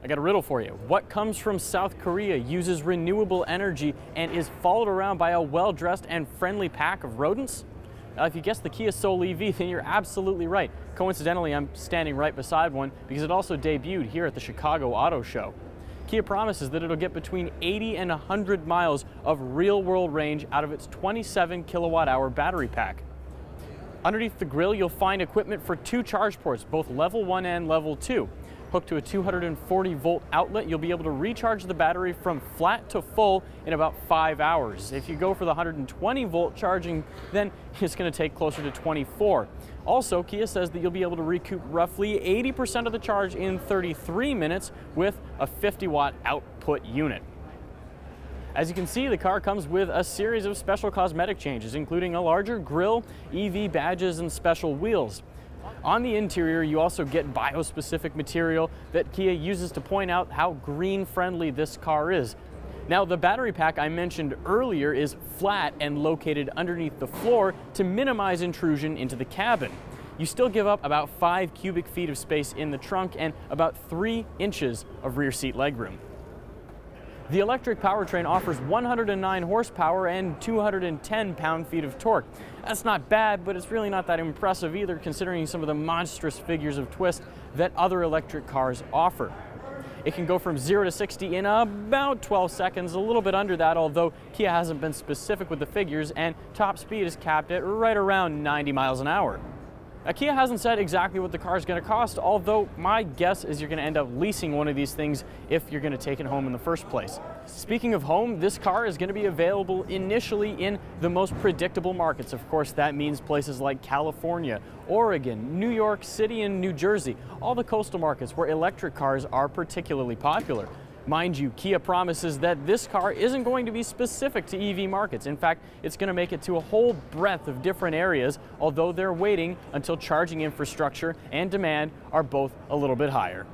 I got a riddle for you. What comes from South Korea, uses renewable energy, and is followed around by a well-dressed and friendly pack of rodents? If you guessed the Kia Soul EV, then you're absolutely right. Coincidentally, I'm standing right beside one because it also debuted here at the Chicago Auto Show. Kia promises that it'll get between 80 and 100 miles of real-world range out of its 27 kilowatt-hour battery pack. Underneath the grille, you'll find equipment for 2 charge ports, both level 1 and level 2. Hooked to a 240-volt outlet, you'll be able to recharge the battery from flat to full in about 5 hours. If you go for the 120-volt charging, then it's going to take closer to 24. Also, Kia says that you'll be able to recoup roughly 80% of the charge in 33 minutes with a 50-watt output unit. As you can see, the car comes with a series of special cosmetic changes, including a larger grille, EV badges, and special wheels. On the interior, you also get bio-specific material that Kia uses to point out how green-friendly this car is. Now, the battery pack I mentioned earlier is flat and located underneath the floor to minimize intrusion into the cabin. You still give up about 5 cubic feet of space in the trunk and about 3 inches of rear seat legroom. The electric powertrain offers 109 horsepower and 210 pound-feet of torque. That's not bad, but it's really not that impressive either, considering some of the monstrous figures of twist that other electric cars offer. It can go from 0 to 60 in about 12 seconds, a little bit under that, although Kia hasn't been specific with the figures, and top speed is capped at right around 90 miles an hour. Kia hasn't said exactly what the car is going to cost, although my guess is you're going to end up leasing one of these things if you're going to take it home in the first place. Speaking of home, this car is going to be available initially in the most predictable markets. Of course, that means places like California, Oregon, New York City, and New Jersey, all the coastal markets where electric cars are particularly popular. Mind you, Kia promises that this car isn't going to be specific to EV markets. In fact, it's going to make it to a whole breadth of different areas, although they're waiting until charging infrastructure and demand are both a little bit higher.